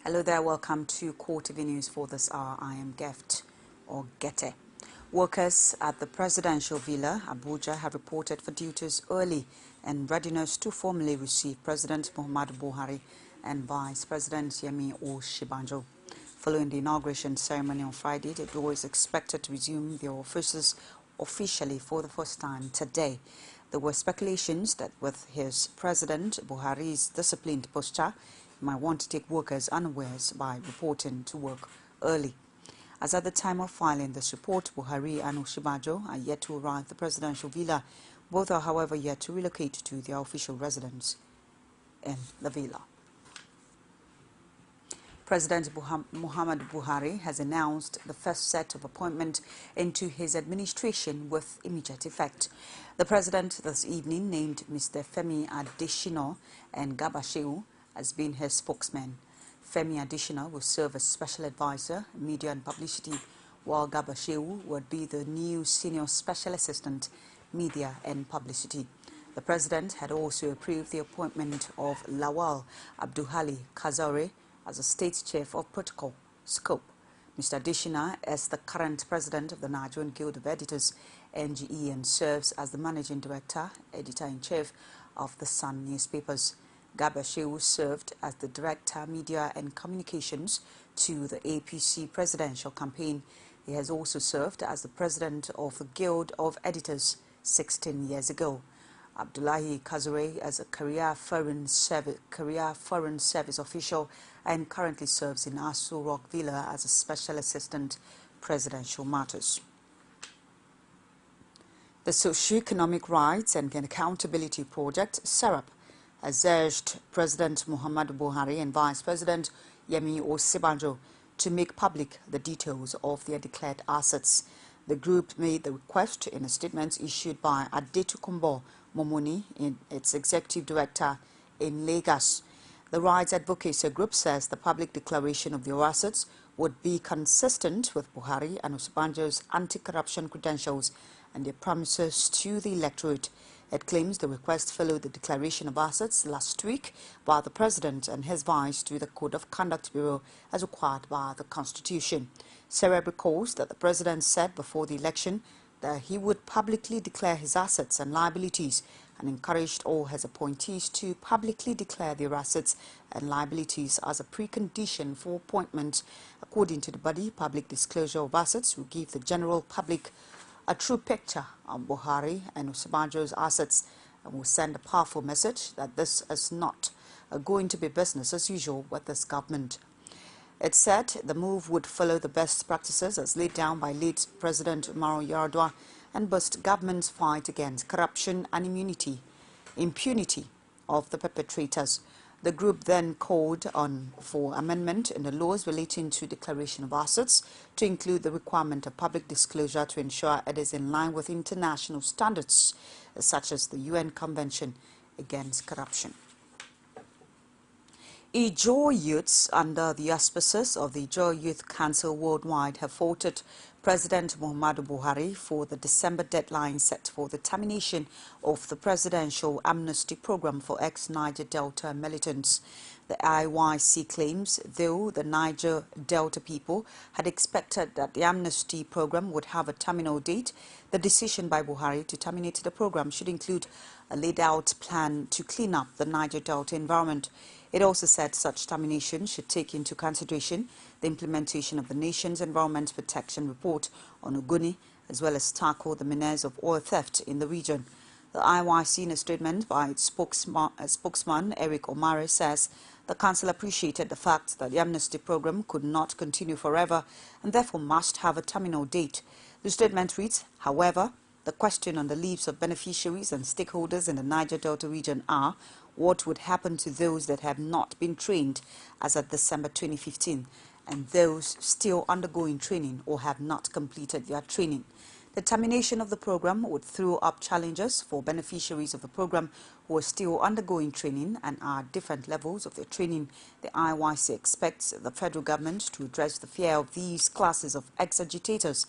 Hello there, welcome to CoreTV News for this hour. I am Gete. Workers at the Presidential Villa, Abuja, have reported for duties early and readiness to formally receive President Muhammadu Buhari and Vice President Yemi Osinbajo. Following the inauguration ceremony on Friday, the duo is expected to resume their offices officially for the first time today. There were speculations that with his President Buhari's disciplined posture, he might want to take workers unawares by reporting to work early. As at the time of filing this report, Buhari and Osinbajo are yet to arrive at the Presidential Villa. Both are, however, yet to relocate to their official residence in the villa. President Muhammadu Buhari has announced the first set of appointments into his administration with immediate effect. The president this evening named Mr. Femi Adesina and Gabashew as being his spokesman. Femi Adesina will serve as special advisor, media and publicity, while Gabashew would be the new senior special assistant, media and publicity. The president had also approved the appointment of Lawal Abduhali Kazare as a state chief of protocol scope. Mr. Adesina is the current president of the Nigerian Guild of Editors, NGE, and serves as the managing director, editor-in-chief of the Sun newspapers. Gabashew served as the Director, Media and Communications to the APC presidential campaign. He has also served as the president of the Guild of Editors 16 years ago. Abdullahi Kazare as a career foreign service official and currently serves in Aso Rock Villa as a special assistant presidential matters. The SocioEconomic Rights and Accountability Project, SERAP, has urged President Muhammadu Buhari and Vice President Yemi Osinbajo to make public the details of their declared assets. The group made the request in a statement issued by Adetokunbo Momoni, its executive director in Lagos. The rights advocacy group says the public declaration of their assets would be consistent with Buhari and Osinbajo's anti-corruption credentials and their promises to the electorate. It claims the request followed the declaration of assets last week by the President and his vice to the Code of Conduct Bureau as required by the Constitution. Sarah recalls that the President said before the election that he would publicly declare his assets and liabilities and encouraged all his appointees to publicly declare their assets and liabilities as a precondition for appointment. According to the body, public disclosure of assets will give the general public a true picture of Buhari and Osinbajo's assets and will send a powerful message that this is not going to be business as usual with this government. It said the move would follow the best practices as laid down by late President Umaru Yar'Adua and boost government's fight against corruption and impunity of the perpetrators. The group then called for amendment in the laws relating to declaration of assets to include the requirement of public disclosure to ensure it is in line with international standards such as the UN Convention Against Corruption. Ijaw youths under the auspices of the Ijaw Youth Council Worldwide have voted President Muhammadu Buhari for the December deadline set for the termination of the presidential amnesty program for ex-Niger Delta militants. The IYC claims, though the Niger Delta people had expected that the amnesty program would have a terminal date, the decision by Buhari to terminate the program should include a laid-out plan to clean up the Niger Delta environment. It also said such termination should take into consideration the implementation of the nation's Environment Protection Report on Ogoni, as well as tackle the menace of oil theft in the region. The IYC, in a statement by its spokesman Eric Omare, says the council appreciated the fact that the amnesty program could not continue forever and therefore must have a terminal date. The statement reads, however, the question on the lips of beneficiaries and stakeholders in the Niger Delta region are, what would happen to those that have not been trained as of December 2015 and those still undergoing training or have not completed their training? The termination of the program would throw up challenges for beneficiaries of the program who are still undergoing training and are at different levels of their training. The IYC expects the federal government to address the fear of these classes of ex-agitators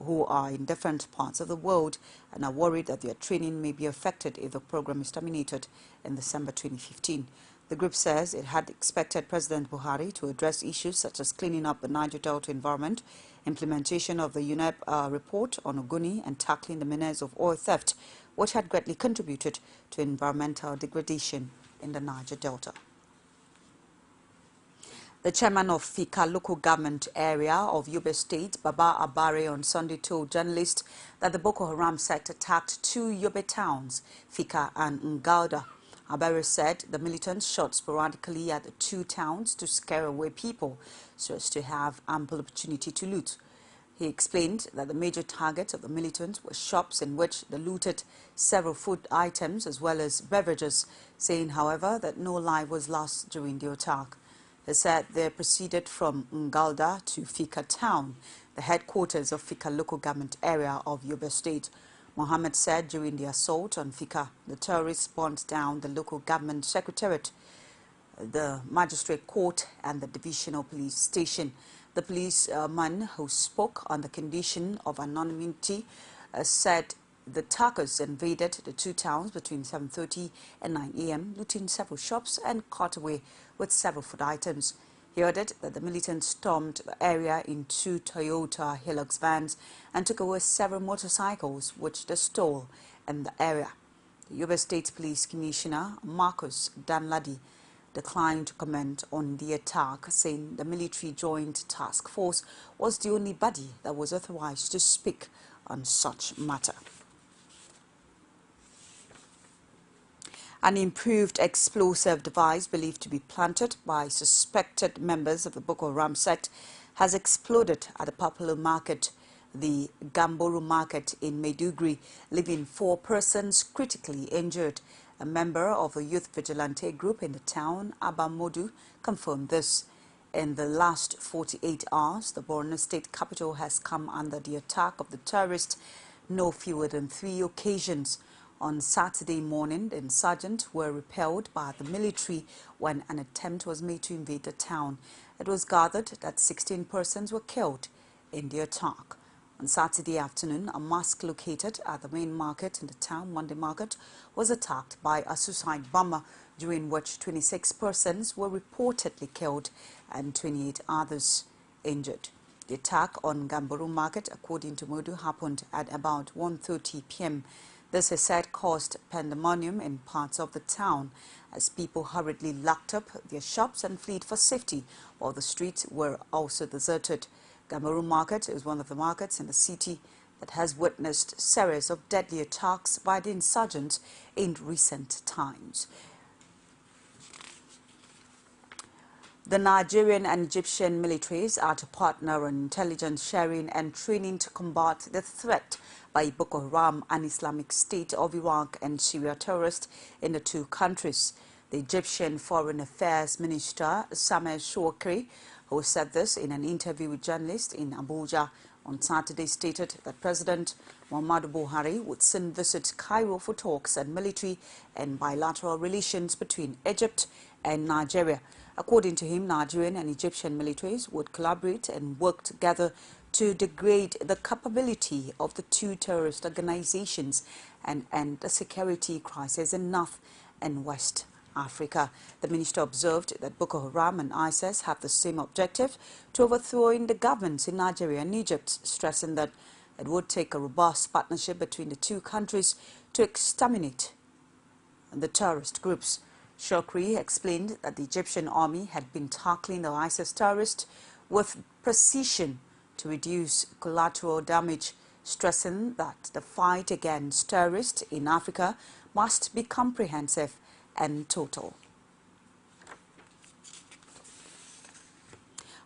who are in different parts of the world and are worried that their training may be affected if the program is terminated in December 2015. The group says it had expected President Buhari to address issues such as cleaning up the Niger Delta environment, implementation of the UNEP report on Ogoni, and tackling the menace of oil theft, which had greatly contributed to environmental degradation in the Niger Delta. The chairman of Fika local government area of Yobe State, Baba Abare, on Sunday told journalists that the Boko Haram sect attacked two Yobe towns, Fika and Ngalda. Abare said the militants shot sporadically at the two towns to scare away people so as to have ample opportunity to loot. He explained that the major targets of the militants were shops in which they looted several food items as well as beverages, saying, however, that no life was lost during the attack. He said they proceeded from Ngalda to Fika town, the headquarters of Fika local government area of Yobe State. Mohammed said during the assault on Fika, the terrorists burnt down the local government secretariat, the magistrate court and the divisional police station. The policeman who spoke on the condition of anonymity said the attackers invaded the two towns between 7:30 and 9 a.m., looting several shops and cut away with several food items. He added that the militants stormed the area in two Toyota Hilux vans and took away several motorcycles which they stole in the area. The Yobe State Police Commissioner Marcus Danladi declined to comment on the attack, saying the military joint task force was the only body that was authorized to speak on such matter. An improved explosive device believed to be planted by suspected members of the Boko Haram sect has exploded at a popular market, the Gambo market in Maiduguri, leaving 4 persons critically injured. A member of a youth vigilante group in the town, Abamodu, confirmed this. In the last 48 hours, the Borno state capital has come under the attack of the terrorists no fewer than 3 occasions. On Saturday morning, the insurgents were repelled by the military when an attempt was made to invade the town. It was gathered that 16 persons were killed in the attack. On Saturday afternoon, a mosque located at the main market in the town, Monday Market, was attacked by a suicide bomber, during which 26 persons were reportedly killed and 28 others injured. The attack on Gambo Market, according to Modu, happened at about 1:30 p.m. This, he said, caused pandemonium in parts of the town as people hurriedly locked up their shops and fled for safety, while the streets were also deserted. Gambo Market is one of the markets in the city that has witnessed a series of deadly attacks by the insurgents in recent times. The Nigerian and Egyptian militaries are to partner on intelligence sharing and training to combat the threat by Boko Haram and Islamic State of Iraq and Syria terrorists in the two countries. The Egyptian Foreign Affairs Minister Sameh Shoukry, who said this in an interview with journalists in Abuja on Saturday, stated that President Muhammadu Buhari would soon visit Cairo for talks on military and bilateral relations between Egypt and Nigeria. According to him, Nigerian and Egyptian militaries would collaborate and work together to degrade the capability of the two terrorist organizations and end the security crisis in North and West Africa. The minister observed that Boko Haram and ISIS have the same objective, to overthrowing the governments in Nigeria and Egypt, stressing that it would take a robust partnership between the two countries to exterminate the terrorist groups. Shoukry explained that the Egyptian army had been tackling the ISIS terrorists with precision to reduce collateral damage, stressing that the fight against terrorists in Africa must be comprehensive and total.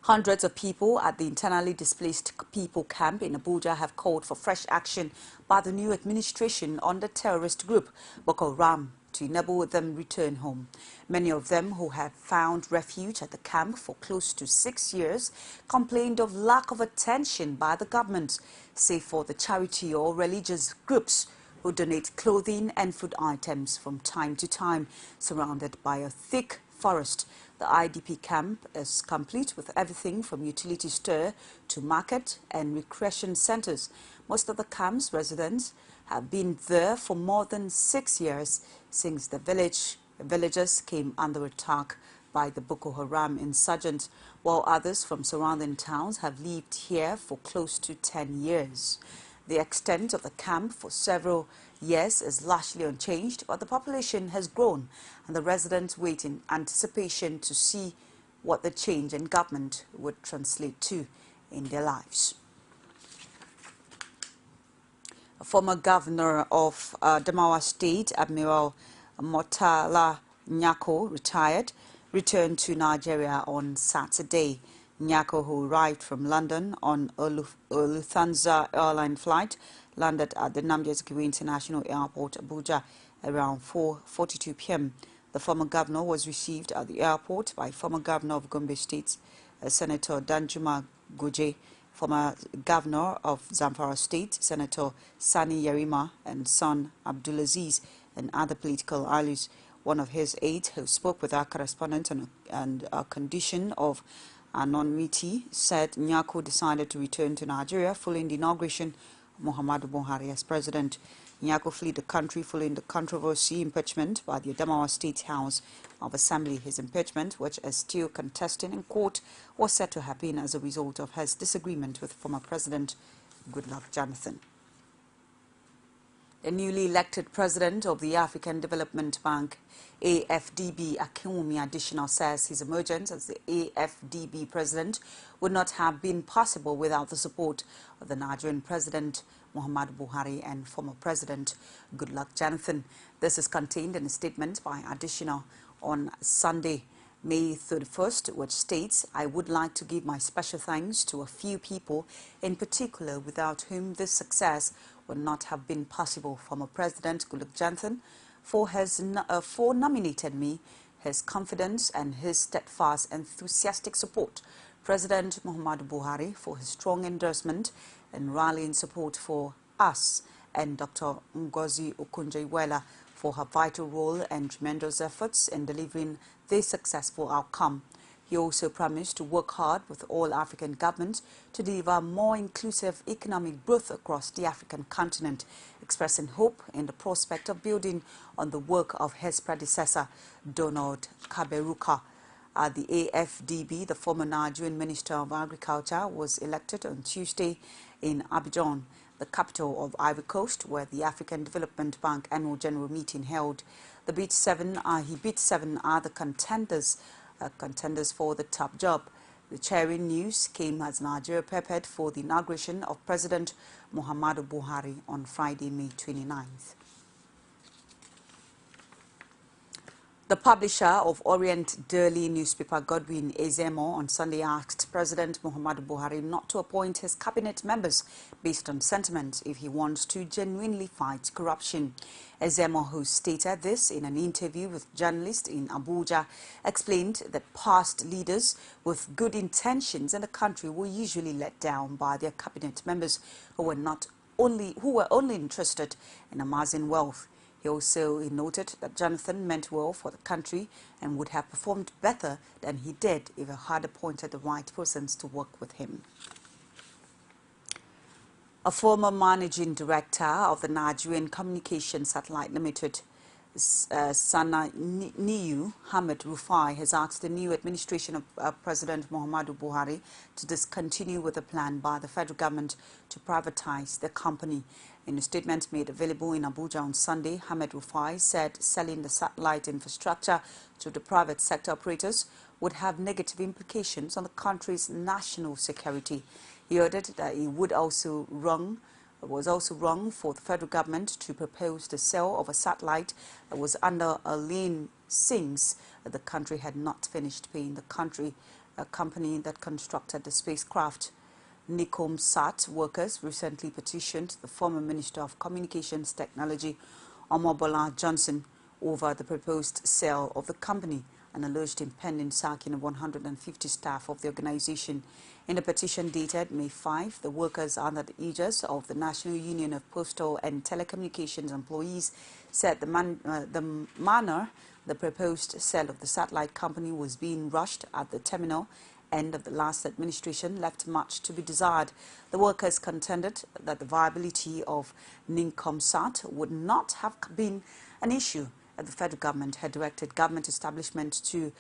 Hundreds of people at the internally displaced people camp in Abuja have called for fresh action by the new administration on the terrorist group Boko Haram to enable them return home. Many of them who have found refuge at the camp for close to 6 years complained of lack of attention by the government, save for the charity or religious groups who donate clothing and food items from time to time, surrounded by a thick forest. The IDP camp is complete with everything from utility store to market and recreation centers. Most of the camp's residents have been there for more than 6 years since the village Villagers came under attack by the Boko Haram insurgents, while others from surrounding towns have lived here for close to 10 years. The extent of the camp for several years is largely unchanged, but the population has grown and the residents wait in anticipation to see what the change in government would translate to in their lives. A former governor of Adamawa State, Admiral Murtala Nyako, returned to Nigeria on Saturday. Nyako, who arrived from London on a Lufthansa airline flight, landed at the Nnamdi Azikiwe International Airport, Abuja, around 4:42 p.m. The former governor was received at the airport by former governor of Gombe State, Senator Danjuma Goje, former governor of Zamfara State, Senator Sani Yerima, and son Abdulaziz, and other political allies. One of his aides, who spoke with our correspondent on a condition of anonymity, said Nyako decided to return to Nigeria following the inauguration of Muhammadu Buhari as president. Nyako fled the country following the controversy impeachment by the Adamawa State House of Assembly. His impeachment, which is still contested in court, was said to have been as a result of his disagreement with former President Goodluck Jonathan. The newly elected president of the African Development Bank, AfDB, Akinwumi Additional, says his emergence as the AfDB president would not have been possible without the support of the Nigerian President Muhammadu Buhari and former President Goodluck Jonathan. This is contained in a statement by Additional on Sunday, May 31st, which states, "I would like to give my special thanks to a few people in particular without whom this success would not have been possible. Former President Goodluck Jonathan for nominated me, his confidence and his steadfast, enthusiastic support. President Muhammadu Buhari for his strong endorsement and rallying support for us, and Dr. Ngozi Okonjo-Iweala for her vital role and tremendous efforts in delivering this successful outcome." He also promised to work hard with all African governments to deliver more inclusive economic growth across the African continent, expressing hope in the prospect of building on the work of his predecessor, Donald Kaberuka. At the AfDB, the former Nigerian Minister of Agriculture was elected on Tuesday in Abidjan, the capital of Ivory Coast, where the African Development Bank annual general meeting held. He beat seven other contenders for the top job. The cheering news came as Nigeria prepared for the inauguration of President Muhammadu Buhari on Friday, May 29th. The publisher of Orient Daily newspaper, Godwin Eme, on Sunday asked President Muhammadu Buhari not to appoint his cabinet members based on sentiment if he wants to genuinely fight corruption. Eme, who stated this in an interview with journalists in Abuja, explained that past leaders with good intentions in the country were usually let down by their cabinet members who were only interested in amassing wealth. He also noted that Jonathan meant well for the country and would have performed better than he did if he had appointed the right persons to work with him. A former managing director of the Nigerian Communication Satellite Limited, Sananiu Hamid Rufai, has asked the new administration of President Muhammadu Buhari to discontinue with the plan by the federal government to privatize the company. In a statement made available in Abuja on Sunday, Hamid Rufai said selling the satellite infrastructure to the private sector operators would have negative implications on the country's national security. He added that it was also wrong for the federal government to propose the sale of a satellite that was under a lien since the country had not finished paying a company that constructed the spacecraft. Nikomsat workers recently petitioned the former Minister of Communications Technology, Omobola Johnson, over the proposed sale of the company and alleged impending sacking of 150 staff of the organization. In a petition dated May 5, the workers under the aegis of the National Union of Postal and Telecommunications Employees said the manner the proposed sale of the satellite company was being rushed at the terminal end of the last administration left much to be desired. The workers contended that the viability of Ninkomsat would not have been an issue the federal government had directed government establishments to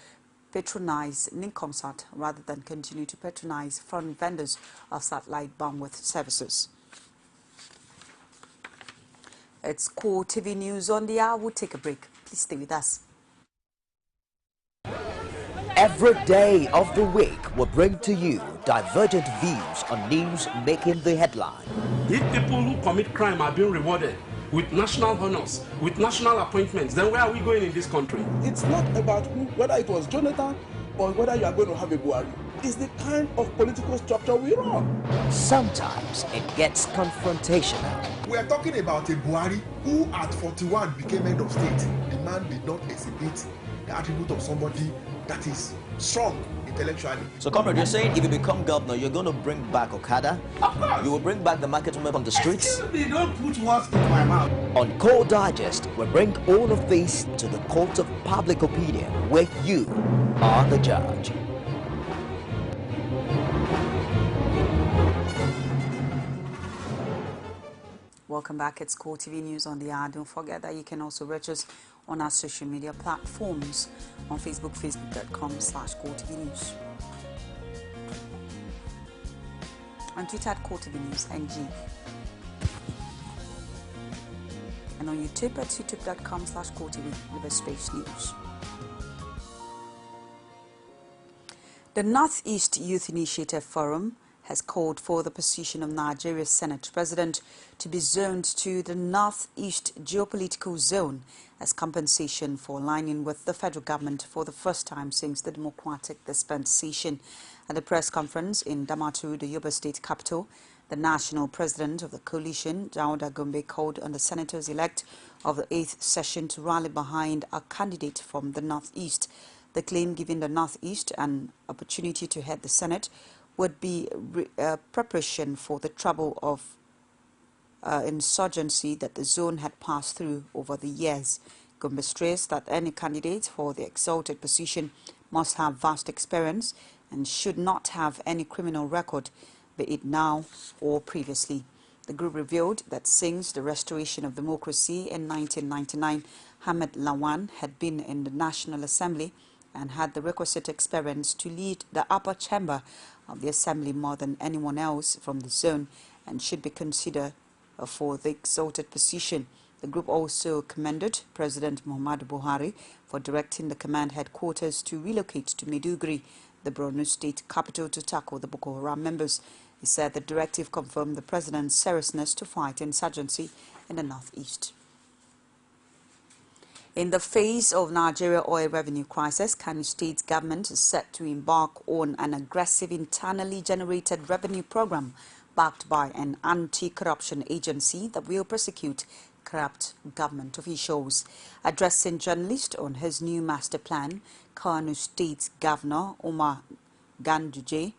patronize Nincomsat rather than continue to patronize foreign vendors of satellite bandwidth services. It's CoreTV News on the hour. We'll take a break. Please stay with us. Every day of the week will bring to you divergent views on news making the headline. If people who commit crime are being rewarded with national honors, with national appointments, then where are we going in this country? It's not about whether it was Jonathan or whether you are going to have a Buhari. It's the kind of political structure we run. Sometimes it gets confrontational. We are talking about a Buhari who at 41 became head of state. The man did not exhibit the attribute of somebody that is strong intellectually. So, comrade, you're saying if you become governor, you're going to bring back Okada? Of course. You will bring back the market women on the streets? Excuse me, don't put words in my mouth. On Core Digest, we bring all of this to the court of public opinion, where you are the judge. Welcome back. It's CoreTV News on the hour. Don't forget that you can also reach us on our social media platforms on Facebook, facebook.com/CoreTV News. On Twitter at CoreTV News NG. And on YouTube at youtube.com/CoreTV Space News. The Northeast Youth Initiative Forum has called for the position of Nigeria's Senate President to be zoned to the Northeast Geopolitical Zone as compensation for aligning with the federal government for the first time since the democratic dispensation. At the press conference in Damaturu, the Yobe State capital, the national president of the coalition, Gambo, called on the senators-elect of the 8th session to rally behind a candidate from the Northeast. The claim giving the Northeast an opportunity to head the Senate would be preparation for the trouble of insurgency that the zone had passed through over the years. Gambo stressed that any candidate for the exalted position must have vast experience and should not have any criminal record, be it now or previously. The group revealed that since the restoration of democracy in 1999, Ahmed Lawan had been in the National Assembly and had the requisite experience to lead the upper chamber of the Assembly more than anyone else from the zone and should be considered for the exalted position. The group also commended President Muhammadu Buhari for directing the command headquarters to relocate to Maiduguri, the Borno state capital, to tackle the Boko Haram members. He said the directive confirmed the president's seriousness to fight insurgency in the Northeast. In the face of Nigeria oil revenue crisis, Kano State's government is set to embark on an aggressive internally generated revenue program backed by an anti-corruption agency that will prosecute corrupt government officials. Addressing journalists on his new master plan, Kano State's Governor Umar Ganduje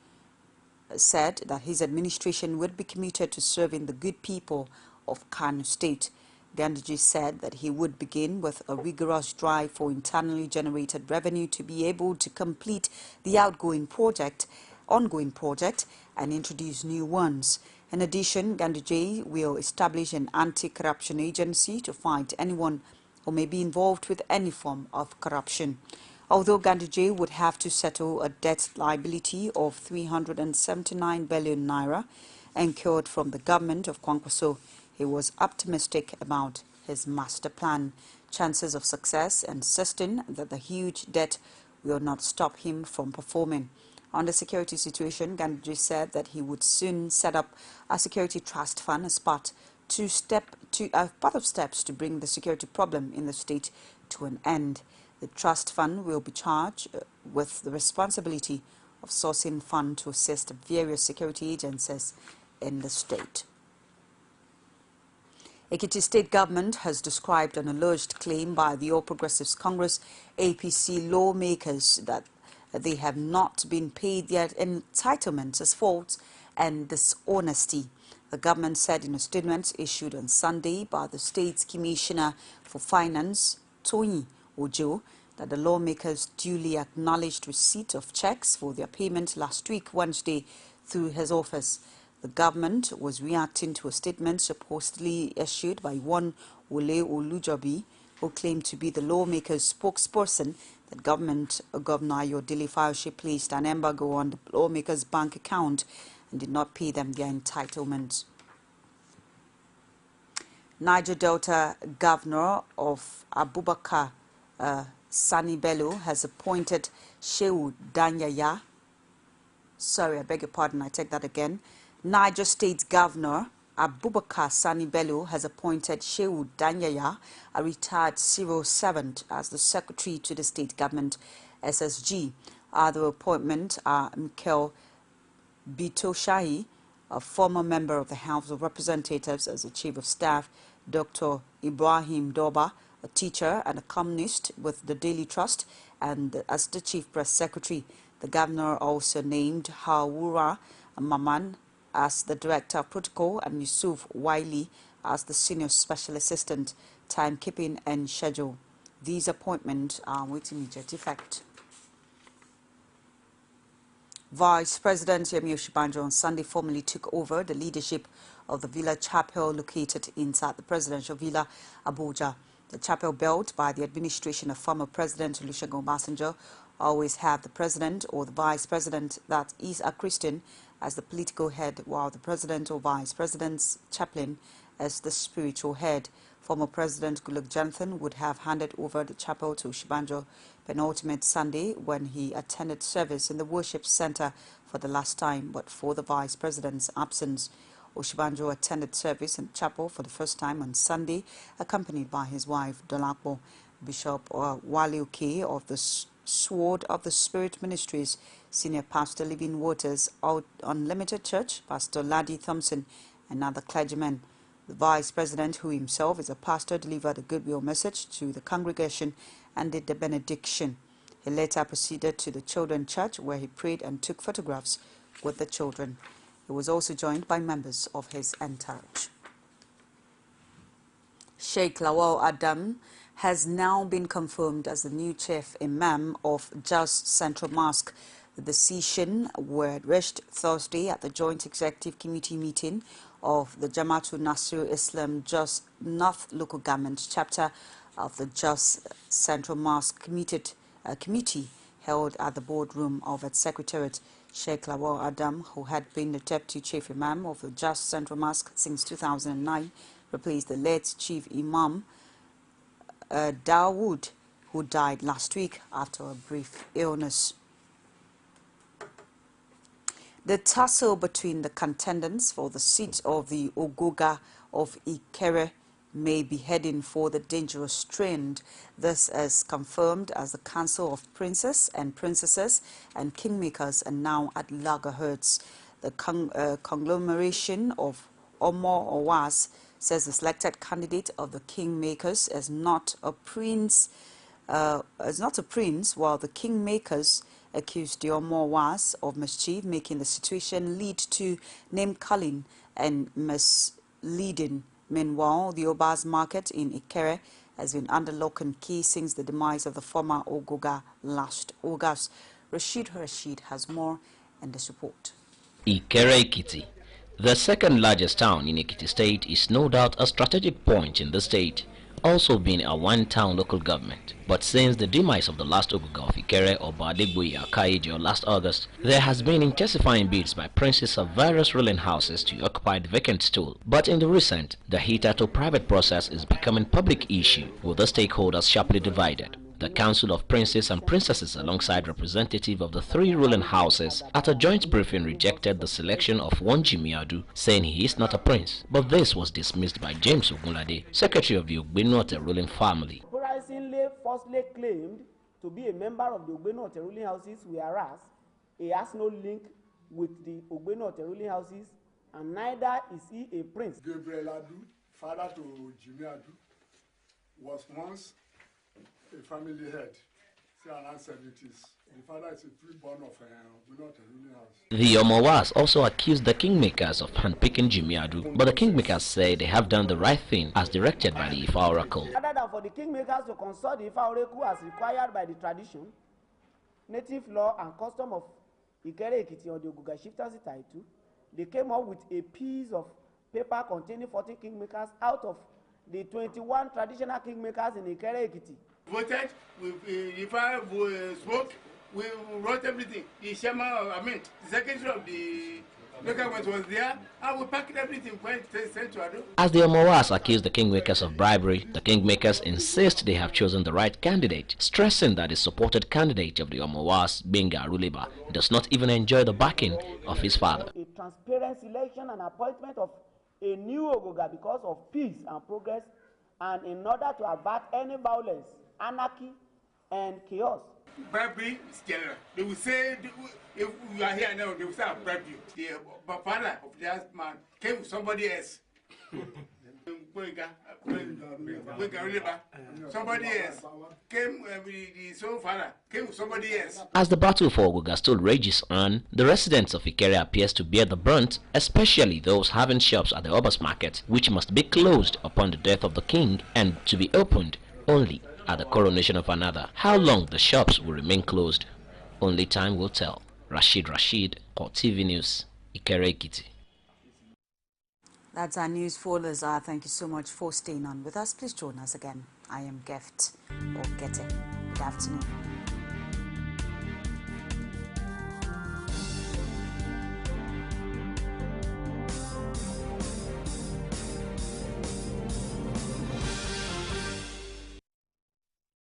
said that his administration would be committed to serving the good people of Kano State. Ganduje said that he would begin with a rigorous drive for internally generated revenue to be able to complete the ongoing project and introduce new ones. In addition, Ganduje will establish an anti-corruption agency to fight anyone who may be involved with any form of corruption. Although Ganduje would have to settle a debt liability of 379 billion naira incurred from the government of Kwankwaso, he was optimistic about his master plan. Chances of success, insisting that the huge debt will not stop him from performing. On the security situation, Ganduje said that he would soon set up a security trust fund as part of steps to bring the security problem in the state to an end. The trust fund will be charged with the responsibility of sourcing funds to assist various security agencies in the state. Ekiti State Government has described an alleged claim by the All Progressives Congress APC lawmakers that they have not been paid their entitlements as faults and dishonesty. The government said in a statement issued on Sunday by the state's Commissioner for Finance, Tony Ojo, that the lawmakers duly acknowledged receipt of checks for their payment last week, Wednesday, through his office. The government was reacting to a statement supposedly issued by one Wole Olujobi, who claimed to be the lawmakers' spokesperson, that Governor Ayodele Fayose placed an embargo on the lawmakers' bank account and did not pay them their entitlements. Niger Delta Governor of Abubakar Sani Bello has appointed Shehu Danyaya. Sorry, I beg your pardon, I take that again. Niger State Governor Abubakar Sani Bello has appointed Shehu Danyaya, a retired civil servant, as the secretary to the state government SSG. Other appointments are Mikel Bitoshahi, a former member of the House of Representatives, as the chief of staff, Dr. Ibrahim Doba, a teacher and a columnist with the Daily Trust, and as the chief press secretary. The governor also named Hawura Maman as the director of protocol and Yusuf Wiley as the senior special assistant, timekeeping and schedule. These appointments are with immediate effect. Vice President Yemi Osinbajo on Sunday formally took over the leadership of the Villa Chapel located inside the presidential villa, Abuja. The chapel, built by the administration of former President Olusegun Obasanjo, always have the president or the vice president that is a Christian as the political head, while the president or vice president's chaplain as the spiritual head. Former President Goodluck Jonathan would have handed over the chapel to Osinbajo penultimate Sunday when he attended service in the worship center for the last time, but for the vice president's absence. Osinbajo attended service in the chapel for the first time on Sunday, accompanied by his wife, Dolapo. Bishop Wale Oke of the Sword of the Spirit Ministries, Senior Pastor Living Waters Unlimited Church, Pastor Laddie Thompson, and other clergymen. The vice president, who himself is a pastor, delivered a goodwill message to the congregation and did the benediction. He later proceeded to the children's church, where he prayed and took photographs with the children. He was also joined by members of his entourage. Sheikh Lawal Adam has now been confirmed as the new chief imam of Jos Central Mosque. The decision was reached Thursday at the Joint Executive Committee meeting of the Jamaatul Nasir Islam Jos North Local Government Chapter of the Jos Central Mosque Committee held at the boardroom of its secretariat. Sheikh Lawal Adam, who had been the deputy chief imam of the Jos Central Mosque since 2009, replaced the late chief imam Dawood, who died last week after a brief illness. The tussle between the contenders for the seat of the Ogoga of Ikere may be heading for the dangerous trend. This is confirmed as the Council of Princes and Princesses and Kingmakers are now at loggerheads. The conglomeration of Omo Owas says the selected candidate of the Kingmakers is not a prince, while the Kingmakers accused the Omo Owas of mischief, making the situation lead to name-calling and misleading. Meanwhile, the Oba's market in Ikere has been under lock and key since the demise of the former Ogoga last August. Rashid has more in this report. Ikere Ekiti, the second largest town in Ekiti State, is no doubt a strategic point in the state, also being a one-town local government. But since the demise of the last Ogoga of Ikere, Oba Adegboye Akayejo, last August, there has been intensifying bids by princes of various ruling houses to occupy the vacant stool. But in the recent, the hither-to-private process is becoming public issue, with the stakeholders sharply divided. The Council of Princes and Princesses, alongside representatives of the three ruling houses, at a joint briefing rejected the selection of one Jimiadu, saying he is not a prince. But this was dismissed by James Ogunlade, secretary of the Ogbenote ruling family. Surprisingly, falsely claimed to be a member of the Ogbenote ruling houses, whereas he has no link with the Ogbenote ruling houses, and neither is he a prince. Gabriel Adu, father to Jimiadu, was once a family head, say around 70s. The father is a freeborn of Ogbenote ruling house. The Omowas also accused the Kingmakers of handpicking Jimiadu, but the Kingmakers say they have done the right thing as directed by the Ifa Oracle. Rather than for the Kingmakers to consult the Ifa Oracle as required by the tradition, native law and custom of Ikere Ekiti or the Ogoga Chieftaincy title, they came up with a piece of paper containing 14 Kingmakers out of the 21 traditional kingmakers in Ikere Ekiti. Voted, if I spoke, we wrote everything. The chairman, the secretary of the local government was there, and we packed everything, sent to Ado. As the Omowas accuse the kingmakers of bribery, the kingmakers insist they have chosen the right candidate, stressing that the supported candidate of the Omowas, Benga Aruliba, does not even enjoy the backing of his father. A transparent selection and appointment of a new Ogoga because of peace and progress, and in order to avert any violence, anarchy, and chaos. Bribery is general. They will say, if you are here now, they will say, I bribed you. The father of that man came with somebody else. Somebody else came with the son father, came with somebody else. As the battle for Ogoga still rages on, the residents of Ikere appears to bear the brunt, especially those having shops at the Obas market, which must be closed upon the death of the king and to be opened only at the coronation of another. How long the shops will remain closed, only time will tell. Rashid, CoreTV News, Ikere Ekiti. That's our news for Lazar. Thank you so much for staying on with us. Please join us again. I am Gift or Gete. Good afternoon.